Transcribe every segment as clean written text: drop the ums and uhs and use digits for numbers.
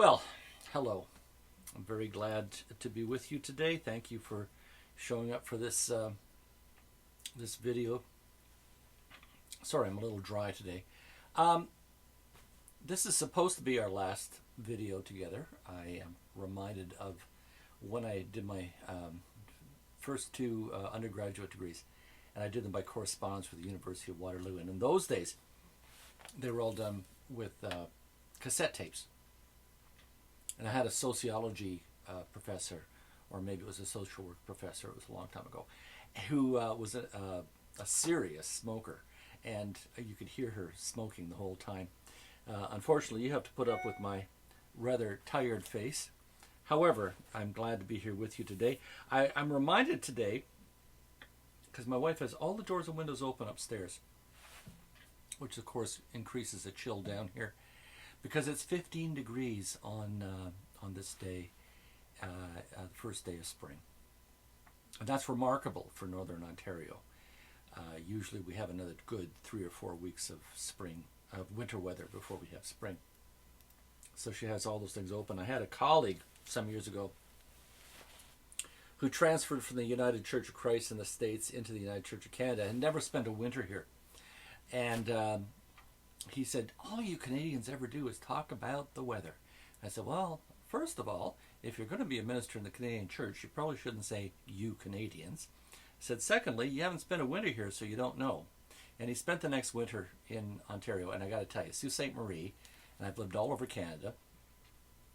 Well, hello. I'm very glad to be with you today. Thank you for showing up for this video. Sorry, I'm a little dry today. Um, this is supposed to be our last video together. I am reminded of when I did my first two undergraduate degrees, and I did them by correspondence with the University of Waterloo. And in those days, they were all done with cassette tapes. And I had a sociology professor, or maybe it was a social work professor, it was a long time ago, who was a serious smoker. And you could hear her smoking the whole time. Unfortunately, you have to put up with my rather tired face. However, I'm glad to be here with you today. I'm reminded today, because my wife has all the doors and windows open upstairs, which of course increases the chill down here, because it's 15 degrees on this day, the first day of spring. And that's remarkable for Northern Ontario. Usually we have another good 3 or 4 weeks of winter weather before we have spring. So she has all those things open. I had a colleague some years ago who transferred from the United Church of Christ in the States into the United Church of Canada and never spent a winter here. And he said, all you Canadians ever do is talk about the weather. I said, well, first of all, if you're going to be a minister in the Canadian church, you probably shouldn't say you Canadians. I said, secondly, you haven't spent a winter here, so you don't know. And he spent the next winter in Ontario, and I got to tell you, Sault Ste. Marie, and I've lived all over Canada,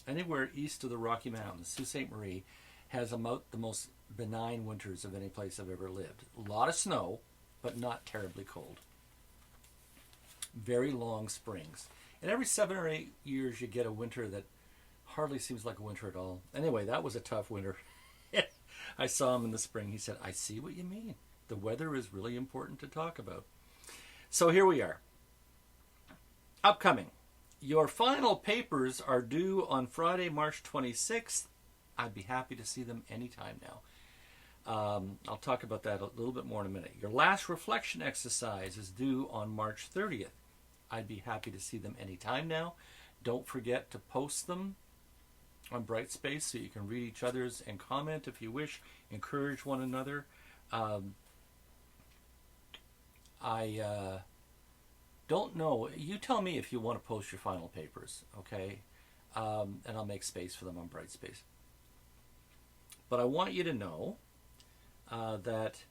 anywhere east of the Rocky Mountains, Sault Ste. Marie has about the most benign winters of any place I've ever lived. A lot of snow, but not terribly cold. Very long springs. And every 7 or 8 years you get a winter that hardly seems like a winter at all. Anyway, that was a tough winter. I saw him in the spring. He said, I see what you mean. The weather is really important to talk about. So here we are. Upcoming. Your final papers are due on Friday, March 26th. I'd be happy to see them anytime now. I'll talk about that a little bit more in a minute. Your last reflection exercise is due on March 30th. I'd be happy to see them anytime now. Don't forget to post them on Brightspace so you can read each other's and comment if you wish. Encourage one another. I don't know. You tell me if you want to post your final papers, okay? And I'll make space for them on Brightspace. But I want you to know that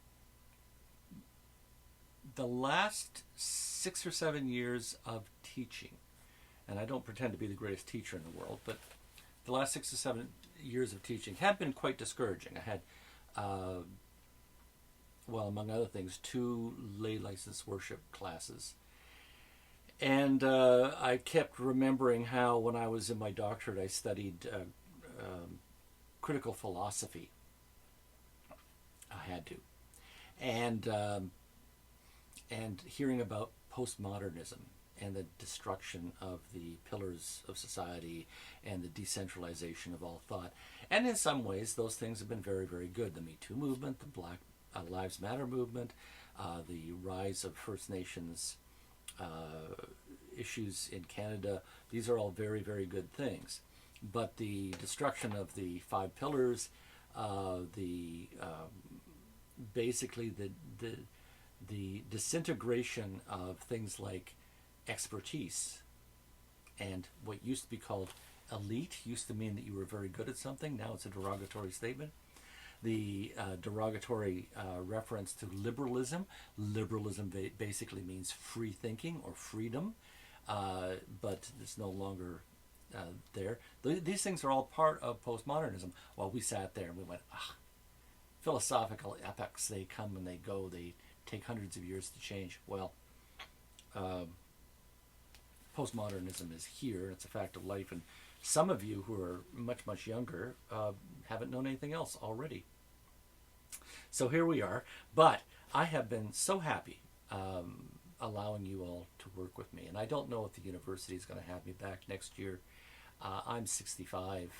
the last 6 or 7 years of teaching, and I don't pretend to be the greatest teacher in the world, but the last 6 or 7 years of teaching have been quite discouraging. I had, among other things, 2 lay license worship classes. And I kept remembering how when I was in my doctorate I studied critical philosophy. I had to. And hearing about postmodernism and the destruction of the pillars of society and the decentralization of all thought. And in some ways, those things have been very, very good. The Me Too movement, the Black Lives Matter movement, the rise of First Nations issues in Canada. These are all very, very good things. But the destruction of the 5 pillars, basically the disintegration of things like expertise and what used to be called elite used to mean that you were very good at something. Now it's a derogatory statement. The derogatory reference to liberalism. Liberalism basically means free thinking or freedom, but it's no longer there. These things are all part of postmodernism. Well, we sat there and we went, philosophical epochs, they come and they go. They take hundreds of years to change. Well, postmodernism is here. It's a fact of life. And some of you who are much, much younger haven't known anything else already. So here we are. But I have been so happy allowing you all to work with me. And I don't know if the university is going to have me back next year. I'm 65.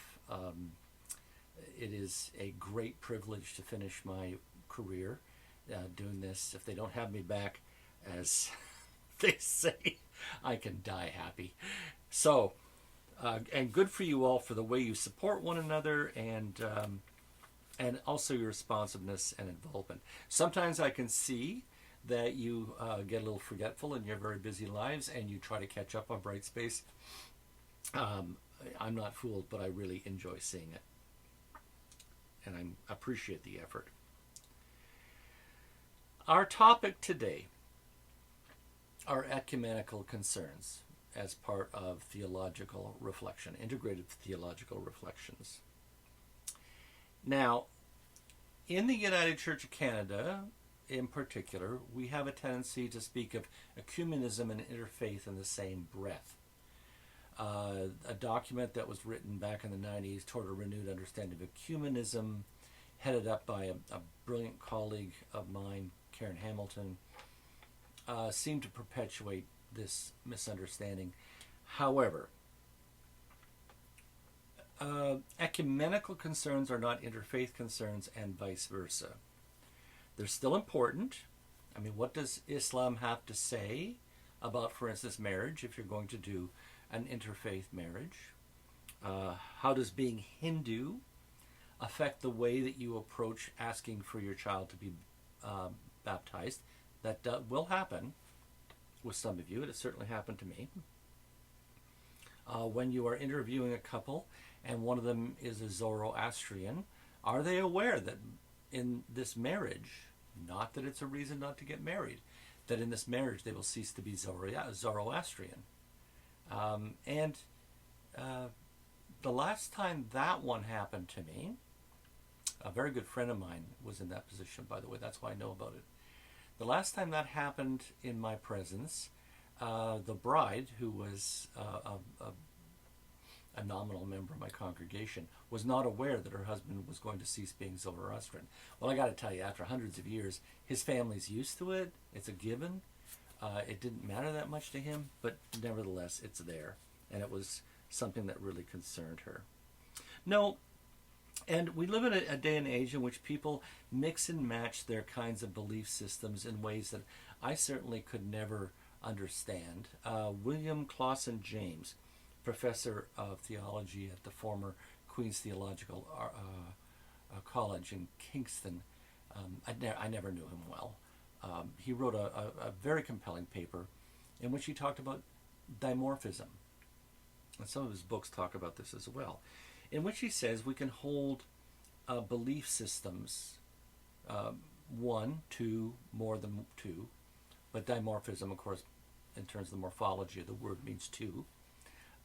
It is a great privilege to finish my career doing this. If they don't have me back, as they say, I can die happy. So And good for you all for the way you support one another, and also your responsiveness and involvement. Sometimes I can see that you get a little forgetful in your very busy lives, and you try to catch up on Brightspace. I'm not fooled, but I really enjoy seeing it, and I appreciate the effort. Our topic today are ecumenical concerns as part of theological reflection, integrated theological reflections. Now, in the United Church of Canada, in particular, we have a tendency to speak of ecumenism and interfaith in the same breath. A document that was written back in the 90s toward a renewed understanding of ecumenism, headed up by a brilliant colleague of mine, Karen Hamilton, seemed to perpetuate this misunderstanding. However, ecumenical concerns are not interfaith concerns, and vice versa. They're still important. I mean, what does Islam have to say about, for instance, marriage, if you're going to do an interfaith marriage? How does being Hindu affect the way that you approach asking for your child to be baptized? That will happen with some of you. It has certainly happened to me. When you are interviewing a couple and one of them is a Zoroastrian, are they aware that in this marriage, not that it's a reason not to get married, that in this marriage they will cease to be Zoroastrian? And the last time that one happened to me, a very good friend of mine was in that position, by the way. That's why I know about it. The last time that happened in my presence, the bride, who was a nominal member of my congregation, was not aware that her husband was going to cease being Zoroastrian. Well, I got to tell you, after hundreds of years, his family's used to it. It's a given. It didn't matter that much to him, but nevertheless, it's there. And it was something that really concerned her. No, and we live in a day and age in which people mix and match their kinds of belief systems in ways that I certainly could never understand. William Clausen James, professor of theology at the former Queen's Theological College in Kingston, I never knew him well. He wrote a very compelling paper in which he talked about dimorphism. And some of his books talk about this as well, in which he says we can hold belief systems, one, two, more than two, but dimorphism, of course, in terms of the morphology of the word, means two,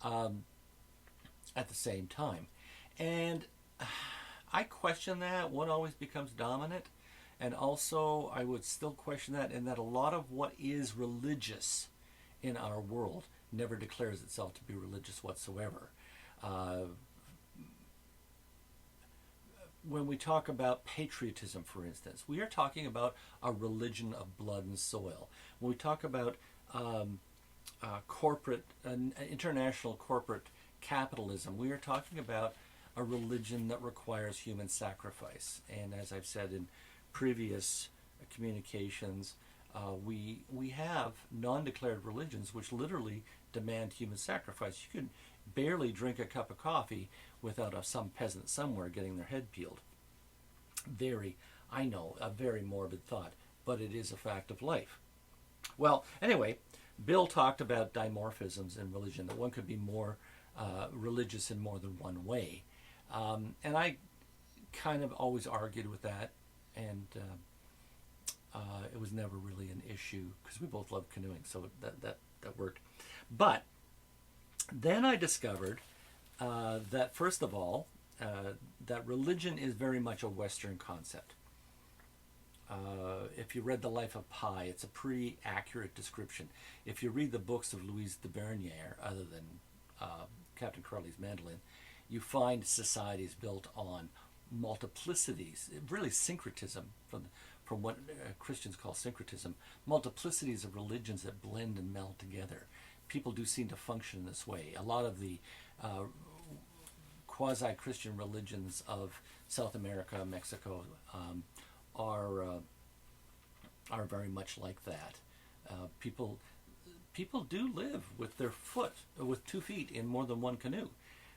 at the same time. And I question that. One always becomes dominant. And also, I would still question that, in that a lot of what is religious in our world never declares itself to be religious whatsoever. When we talk about patriotism, for instance, we are talking about a religion of blood and soil. When we talk about international corporate capitalism, we are talking about a religion that requires human sacrifice. And as I've said in previous communications, we have non-declared religions which literally demand human sacrifice. You can barely drink a cup of coffee without some peasant somewhere getting their head peeled. I know, a very morbid thought, but it is a fact of life. Well, anyway, Bill talked about dimorphisms in religion, that one could be more religious in more than one way. And I kind of always argued with that, and it was never really an issue because we both love canoeing, so that worked. But then I discovered that, first of all, that religion is very much a Western concept. If you read The Life of Pi, it's a pretty accurate description. If you read the books of Louise de Bernier, other than Captain Corelli's Mandolin, you find societies built on multiplicities, really syncretism, from what Christians call syncretism, multiplicities of religions that blend and meld together. People do seem to function in this way. A lot of the quasi-Christian religions of South America, Mexico, are very much like that. People people do live with with 2 feet in more than one canoe.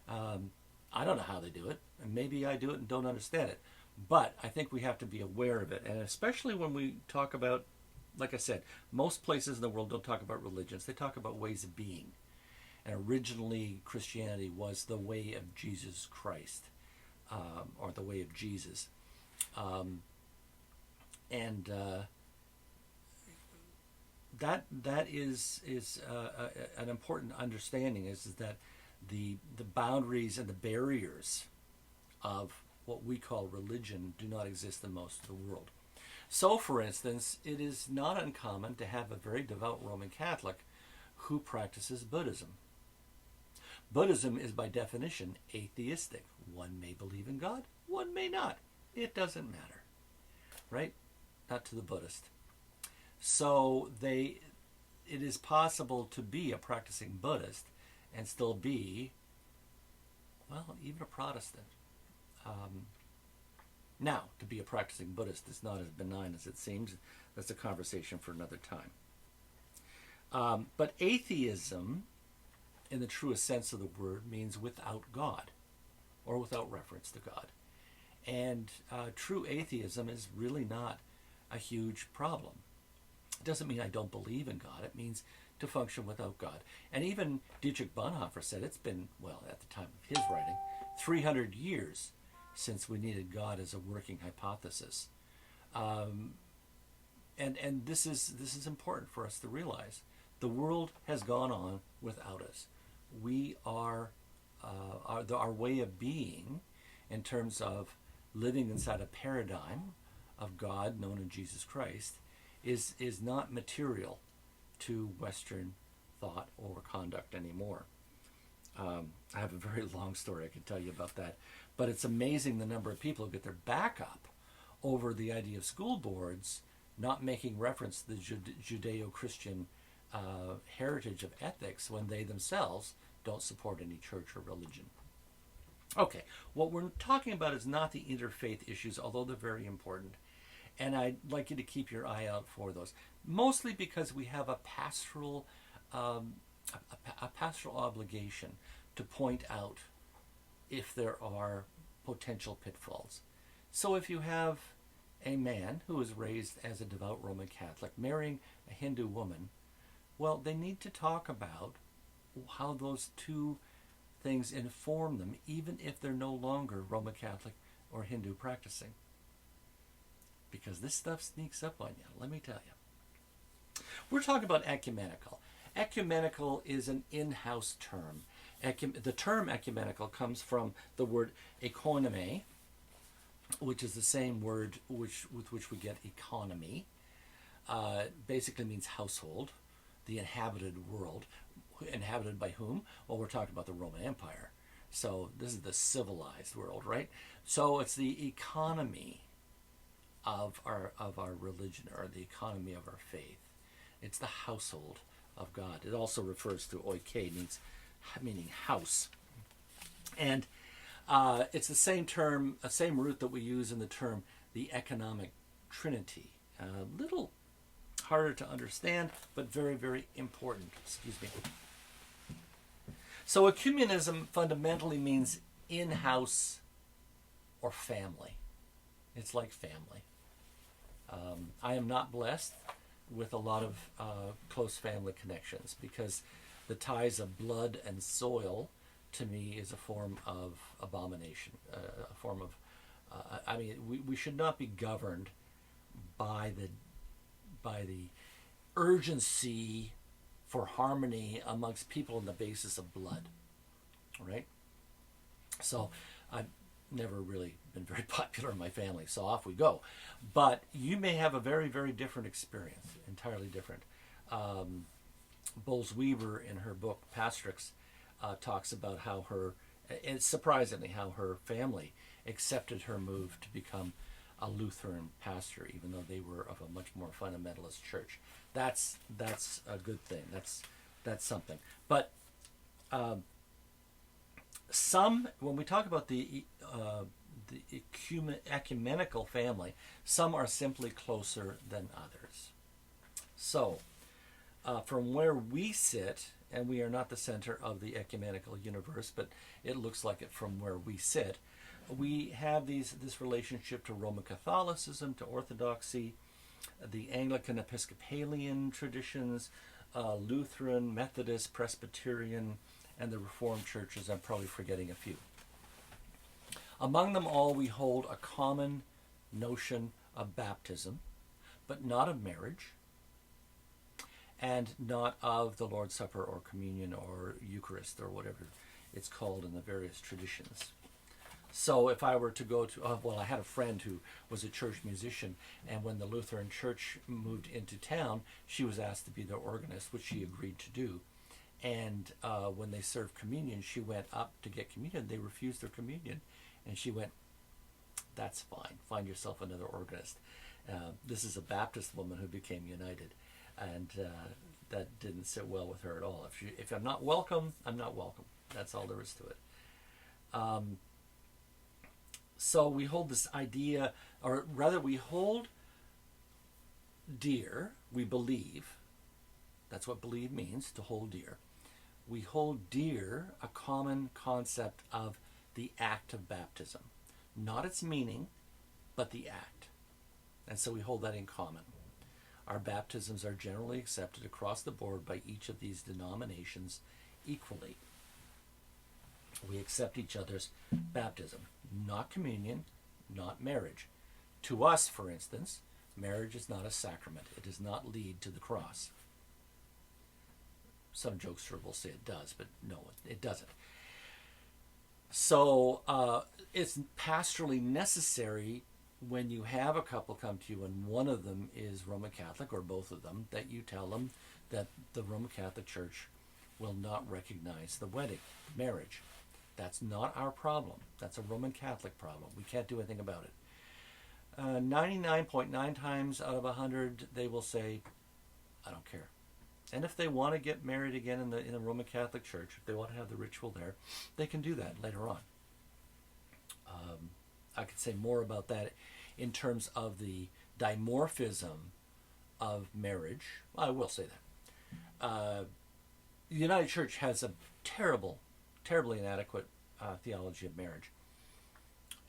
I don't know how they do it, and maybe I do it and don't understand it. But I think we have to be aware of it, and especially when we talk about, like I said, most places in the world don't talk about religions. They talk about ways of being. And originally, Christianity was the way of Jesus Christ, or the way of Jesus. And that is an important understanding, is that the boundaries and the barriers of what we call religion do not exist in most of the world. So, for instance, it is not uncommon to have a very devout Roman Catholic who practices Buddhism. Buddhism is by definition atheistic. One may believe in God, one may not. It doesn't matter, right? Not to the Buddhist. So it is possible to be a practicing Buddhist and still be, well, even a Protestant. Now, to be a practicing Buddhist is not as benign as it seems. That's a conversation for another time. But atheism, in the truest sense of the word, means without God, or without reference to God. And true atheism is really not a huge problem. It doesn't mean I don't believe in God. It means to function without God. And even Dietrich Bonhoeffer said it's been, well, at the time of his writing, 300 years since we needed God as a working hypothesis. And this is important for us to realize. The world has gone on without us. We are our way of being, in terms of living inside a paradigm of God known in Jesus Christ, is not material to Western thought or conduct anymore. I have a very long story I can tell you about that, but it's amazing the number of people who get their back up over the idea of school boards not making reference to the Judeo-Christian heritage of ethics when they themselves don't support any church or religion. Okay, what we're talking about is not the interfaith issues, although they're very important. And I'd like you to keep your eye out for those, mostly because we have a pastoral obligation to point out if there are potential pitfalls. So if you have a man who is raised as a devout Roman Catholic marrying a Hindu woman, well, they need to talk about how those two things inform them, even if they're no longer Roman Catholic or Hindu practicing. Because this stuff sneaks up on you, let me tell you. We're talking about ecumenical. Ecumenical is an in-house term. The term ecumenical comes from the word economy, which is the same word with which we get economy. Basically means household, the inhabited world. Inhabited by whom? Well, we're talking about the Roman Empire. So this is the civilized world, right? So it's the economy of our religion, or the economy of our faith. It's the household of God. It also refers to oike, meaning house. And it's the same term, same root that we use in the term the economic trinity. A little harder to understand, but very, very important. Excuse me. So ecumenism fundamentally means in-house or family. It's like family. I am not blessed with a lot of close family connections, because the ties of blood and soil, to me, is a form of abomination, a form of, we should not be governed by the urgency for harmony amongst people on the basis of blood, right? So I've never really been very popular in my family, so off we go. But you may have a very, very different experience, entirely different. Bowles-Weaver, in her book Pastrix, talks about how and surprisingly, how her family accepted her move to become a Lutheran pastor, even though they were of a much more fundamentalist church. That's a good thing. That's something. But when we talk about the ecumenical family, some are simply closer than others. So from where we sit, and we are not the center of the ecumenical universe, but it looks like it from where we sit, we have this relationship to Roman Catholicism, to Orthodoxy, the Anglican Episcopalian traditions, Lutheran, Methodist, Presbyterian, and the Reformed churches. I'm probably forgetting a few. Among them all, we hold a common notion of baptism, but not of marriage, and not of the Lord's Supper or communion or Eucharist or whatever it's called in the various traditions. So if I were to go to, well, I had a friend who was a church musician, and when the Lutheran church moved into town, she was asked to be their organist, which she agreed to do. And when they served communion, she went up to get communion. They refused their communion. And she went, "That's fine. Find yourself another organist." This is a Baptist woman who became united. And that didn't sit well with her at all. If I'm not welcome, I'm not welcome. That's all there is to it. So we hold this idea, or rather we hold dear, we believe, that's what believe means, to hold dear. We hold dear a common concept of the act of baptism. Not its meaning, but the act. And so we hold that in common. Our baptisms are generally accepted across the board by each of these denominations equally. We accept each other's baptism, not communion, not marriage. To us, for instance, marriage is not a sacrament. It does not lead to the cross. Some jokester will say it does, but no, it doesn't. So it's pastorally necessary when you have a couple come to you and one of them is Roman Catholic, or both of them, that you tell them that the Roman Catholic Church will not recognize the wedding, marriage. That's not our problem. That's a Roman Catholic problem. We can't do anything about it. 99.9 times out of 100, they will say, "I don't care." And if they want to get married again in the Roman Catholic Church, if they want to have the ritual there, they can do that later on. I could say more about that in terms of the dimorphism of marriage. Well, I will say that. The United Church has a terribly inadequate theology of marriage.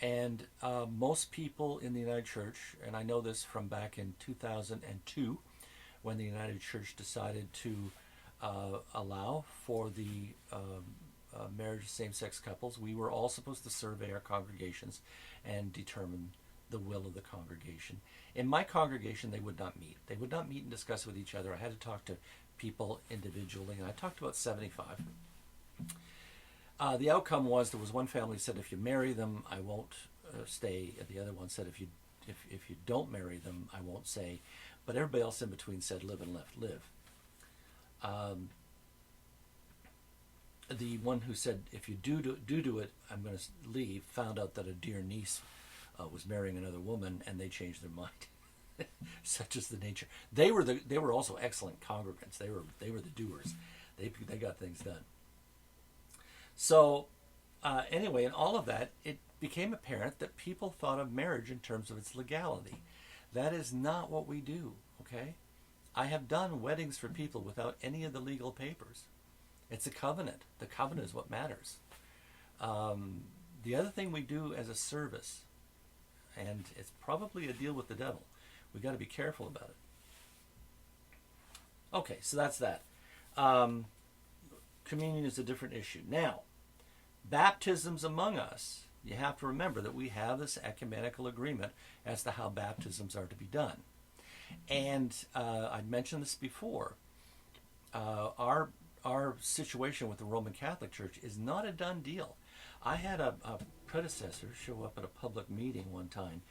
And most people in the United Church, and I know this from back in 2002, when the United Church decided to allow for the marriage of same-sex couples, we were all supposed to survey our congregations and determine the will of the congregation. In my congregation, they would not meet. They would not meet and discuss with each other. I had to talk to people individually, and I talked to about 75. The outcome was there was one family said, "If you marry them, I won't stay." The other one said, if you don't marry them, I won't stay. But everybody else in between said, "Live and let live." The one who said, "If you do it, I'm going to leave," found out that a dear niece was marrying another woman, and they changed their mind. Such is the nature. They were also excellent congregants. They were the doers. They got things done. So anyway, in all of that, it became apparent that people thought of marriage in terms of its legality. That is not what we do, okay? I have done weddings for people without any of the legal papers. It's a covenant. The covenant is what matters. The other thing we do as a service, and it's probably a deal with the devil, we got to be careful about it. Okay, so that's that. Communion is a different issue. Now, baptisms among us, you have to remember that we have this ecumenical agreement as to how baptisms are to be done. And I mentioned this before. Our situation with the Roman Catholic Church is not a done deal. I had a predecessor show up at a public meeting one time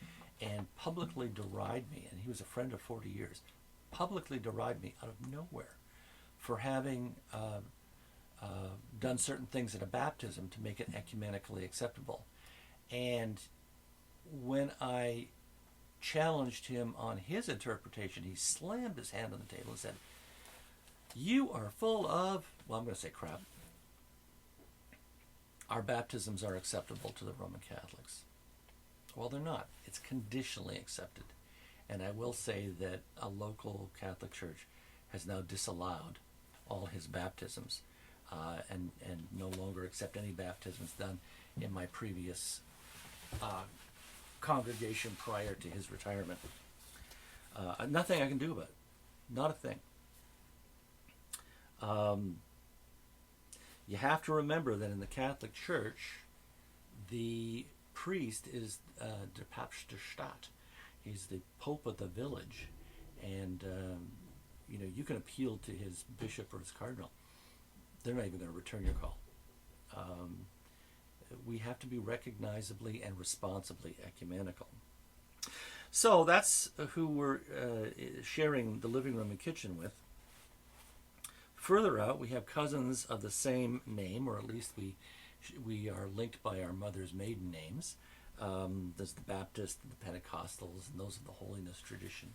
and publicly deride me, and he was a friend of 40 years, publicly deride me out of nowhere for having done certain things at a baptism to make it ecumenically acceptable. And when I challenged him on his interpretation, he slammed his hand on the table and said, "You are full of," well, I'm going to say crap. Our baptisms are acceptable to the Roman Catholics. Well, they're not. It's conditionally accepted. And I will say that a local Catholic church has now disallowed all his baptisms, and no longer accept any baptisms done in my previous congregation prior to his retirement. Nothing I can do about it. Not a thing. You have to remember that in the Catholic Church, the priest is der Papst der Stadt. He's the Pope of the village, and you can appeal to his bishop or his cardinal. They're not even going to return your call. We have to be recognizably and responsibly ecumenical. So that's who we're sharing the living room and kitchen with. Further out, we have cousins of the same name, or at least we are linked by our mother's maiden names. There's the Baptist, the Pentecostals, and those of the holiness tradition.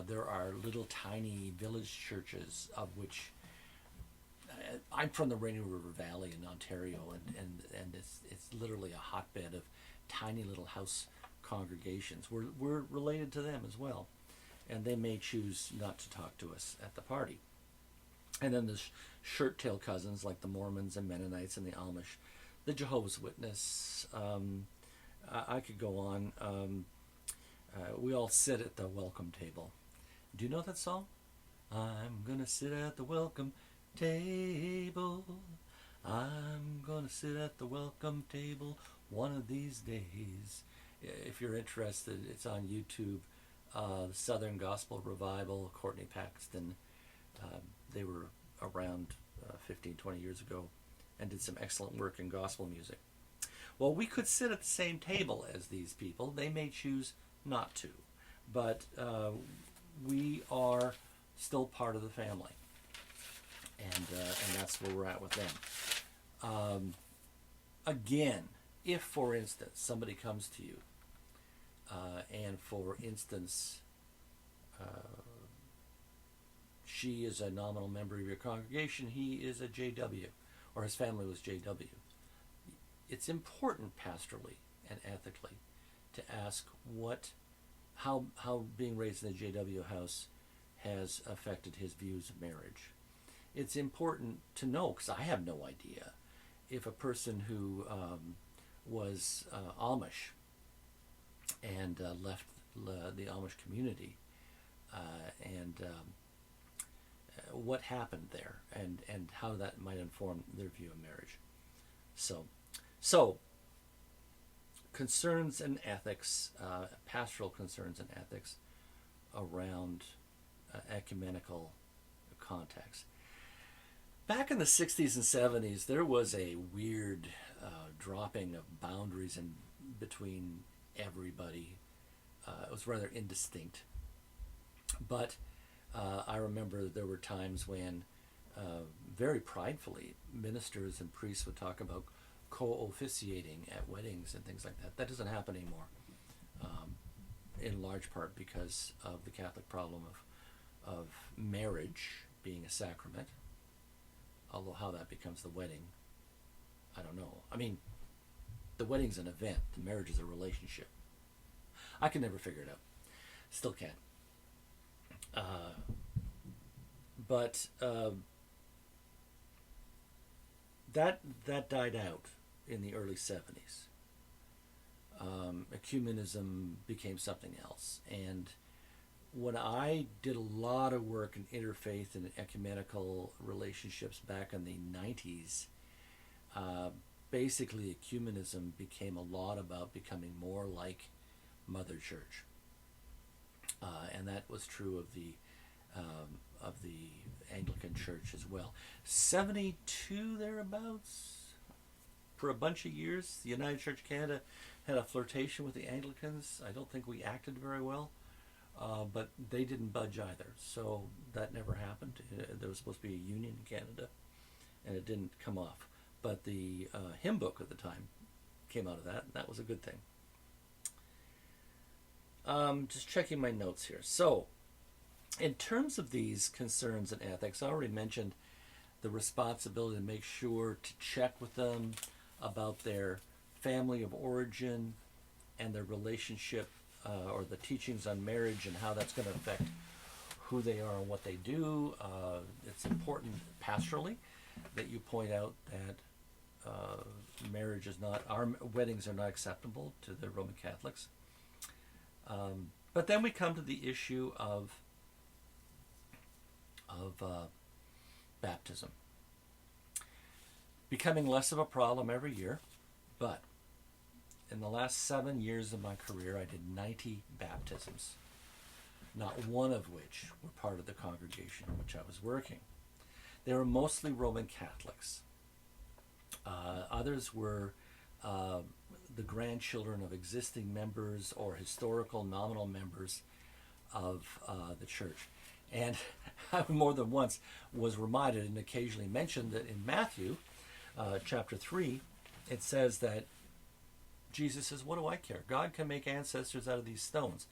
There are little tiny village churches, of which I'm from the Rainy River Valley in Ontario, and it's literally a hotbed of tiny little house congregations. We're related to them as well, and they may choose not to talk to us at the party. And then there's shirt-tail cousins like the Mormons and Mennonites and the Amish, the Jehovah's Witness. I could go on. We all sit at the welcome table. Do you know that song? I'm gonna sit at the welcome table. I'm gonna sit at the welcome table one of these days. If you're interested, it's on YouTube. Southern Gospel Revival, Courtney Paxton. They were around 15, 20 years ago and did some excellent work in gospel music. Well, we could sit at the same table as these people. They may choose not to, but we are still part of the family, and that's where we're at with them. Again, if, for instance, somebody comes to you, and for instance, she is a nominal member of your congregation, he is a JW, or his family was JW. It's important pastorally and ethically to ask how being raised in the JW house has affected his views of marriage. It's important to know, because I have no idea, if a person who was Amish and left the Amish community and what happened there, and how that might inform their view of marriage. So concerns and ethics, pastoral concerns and ethics around ecumenical contacts. Back in the 60s and 70s, there was a weird dropping of boundaries in between everybody. It was rather indistinct. But I remember there were times when, very pridefully, ministers and priests would talk about co-officiating at weddings and things like that. That doesn't happen anymore, in large part because of the Catholic problem of marriage being a sacrament. Although how that becomes the wedding, I don't know. I mean, the wedding's an event. The marriage is a relationship. I can never figure it out. Still can't. But that died out in the early 70s. Ecumenism became something else. And when I did a lot of work in interfaith and ecumenical relationships back in the 90s, basically ecumenism became a lot about becoming more like Mother Church. And that was true of the Anglican Church as well. 72 thereabouts. For a bunch of years, the United Church of Canada had a flirtation with the Anglicans. I don't think we acted very well, but they didn't budge either. So that never happened. There was supposed to be a union in Canada, and it didn't come off. But the hymn book at the time came out of that, and that was a good thing. Just checking my notes here. So, in terms of these concerns and ethics, I already mentioned the responsibility to make sure to check with them about their family of origin and their relationship or the teachings on marriage and how that's going to affect who they are and what they do. It's important pastorally that you point out that marriage is not, our weddings are not acceptable to the Roman Catholics. But then we come to the issue of baptism. Becoming less of a problem every year, but in the last 7 years of my career, I did 90 baptisms, not one of which were part of the congregation in which I was working. They were mostly Roman Catholics. Others were the grandchildren of existing members or historical nominal members of the church. And I more than once was reminded and occasionally mentioned that in Matthew chapter 3, it says that Jesus says, what do I care? God can make ancestors out of these stones.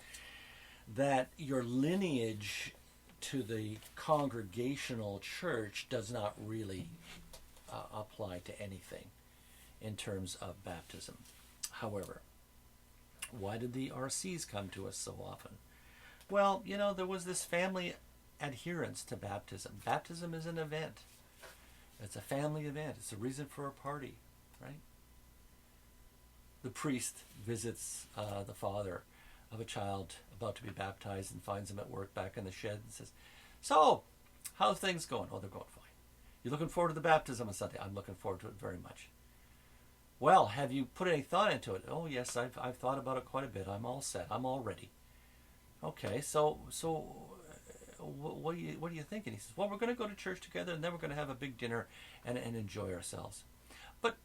That your lineage to the congregational church does not really apply to anything in terms of baptism. However, why did the RCs come to us so often? Well, you know, there was this family adherence to baptism. Baptism is an event. It's a family event. It's a reason for a party, right? The priest visits the father of a child about to be baptized and finds him at work back in the shed and says, so, how's things going? Oh, they're going fine. You looking forward to the baptism on Sunday? I'm looking forward to it very much. Well, have you put any thought into it? Oh, yes, I've thought about it quite a bit. I'm all set. I'm all ready. Okay, so what do you think? And he says, well, we're going to go to church together, and then we're going to have a big dinner and enjoy ourselves. But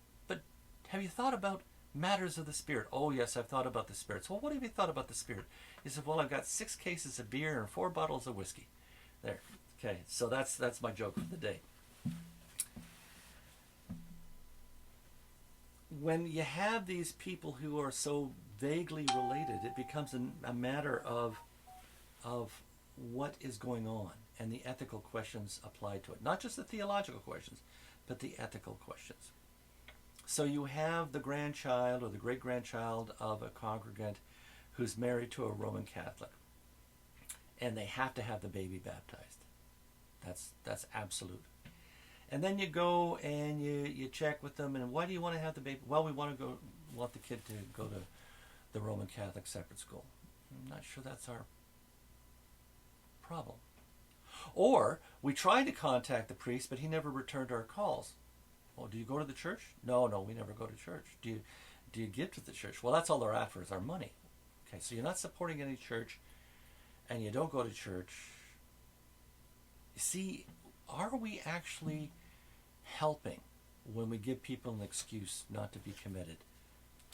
have you thought about matters of the Spirit? Oh, yes, I've thought about the Spirit. So, well, what have you thought about the Spirit? He said, well, I've got 6 cases of beer and 4 bottles of whiskey. There. Okay, so that's my joke of the day. When you have these people who are so vaguely related, it becomes a matter of what is going on and the ethical questions applied to it. Not just the theological questions, but the ethical questions. So you have the grandchild or the great-grandchild of a congregant who's married to a Roman Catholic, and they have to have the baby baptized. That's absolute. And then you go and you check with them, and why do you want to have the baby? Well, we want the kid to go to the Roman Catholic separate school. I'm not sure that's our problem. Or we tried to contact the priest, but he never returned our calls. Well, do you go to the church? No, we never go to church. Do you give to the church? Well, that's all they're after is our money. Okay, so you're not supporting any church, and you don't go to church. You see, are we actually helping when we give people an excuse not to be committed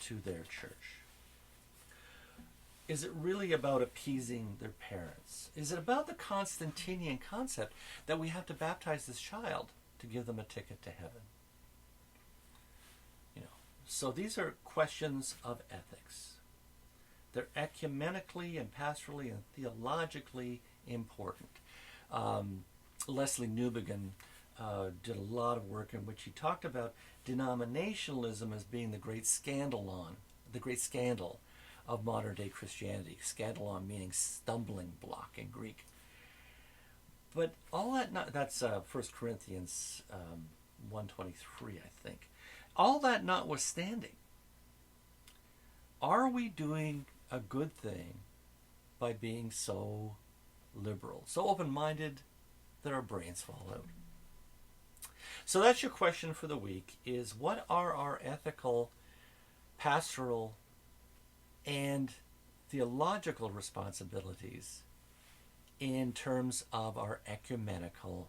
to their church? Is it really about appeasing their parents? Is it about the Constantinian concept that we have to baptize this child to give them a ticket to heaven? So these are questions of ethics. They're ecumenically and pastorally and theologically important. Leslie Newbegin did a lot of work in which he talked about denominationalism as being the great scandal of modern day Christianity. Scandalon meaning stumbling block in Greek. But all that, that's 1 Corinthians 1:23, I think. All that notwithstanding, are we doing a good thing by being so liberal, so open-minded that our brains fall out? So that's your question for the week, is what are our ethical, pastoral, and theological responsibilities in terms of our ecumenical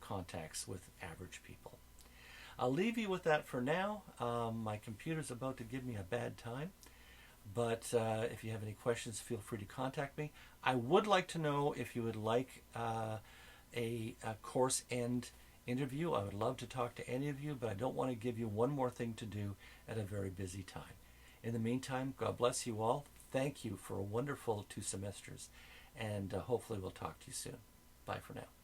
contacts with average people? I'll leave you with that for now. My computer's about to give me a bad time, but if you have any questions, feel free to contact me. I would like to know if you would like a course end interview. I would love to talk to any of you, but I don't want to give you one more thing to do at a very busy time. In the meantime, God bless you all. Thank you for a wonderful 2 semesters, and hopefully we'll talk to you soon. Bye for now.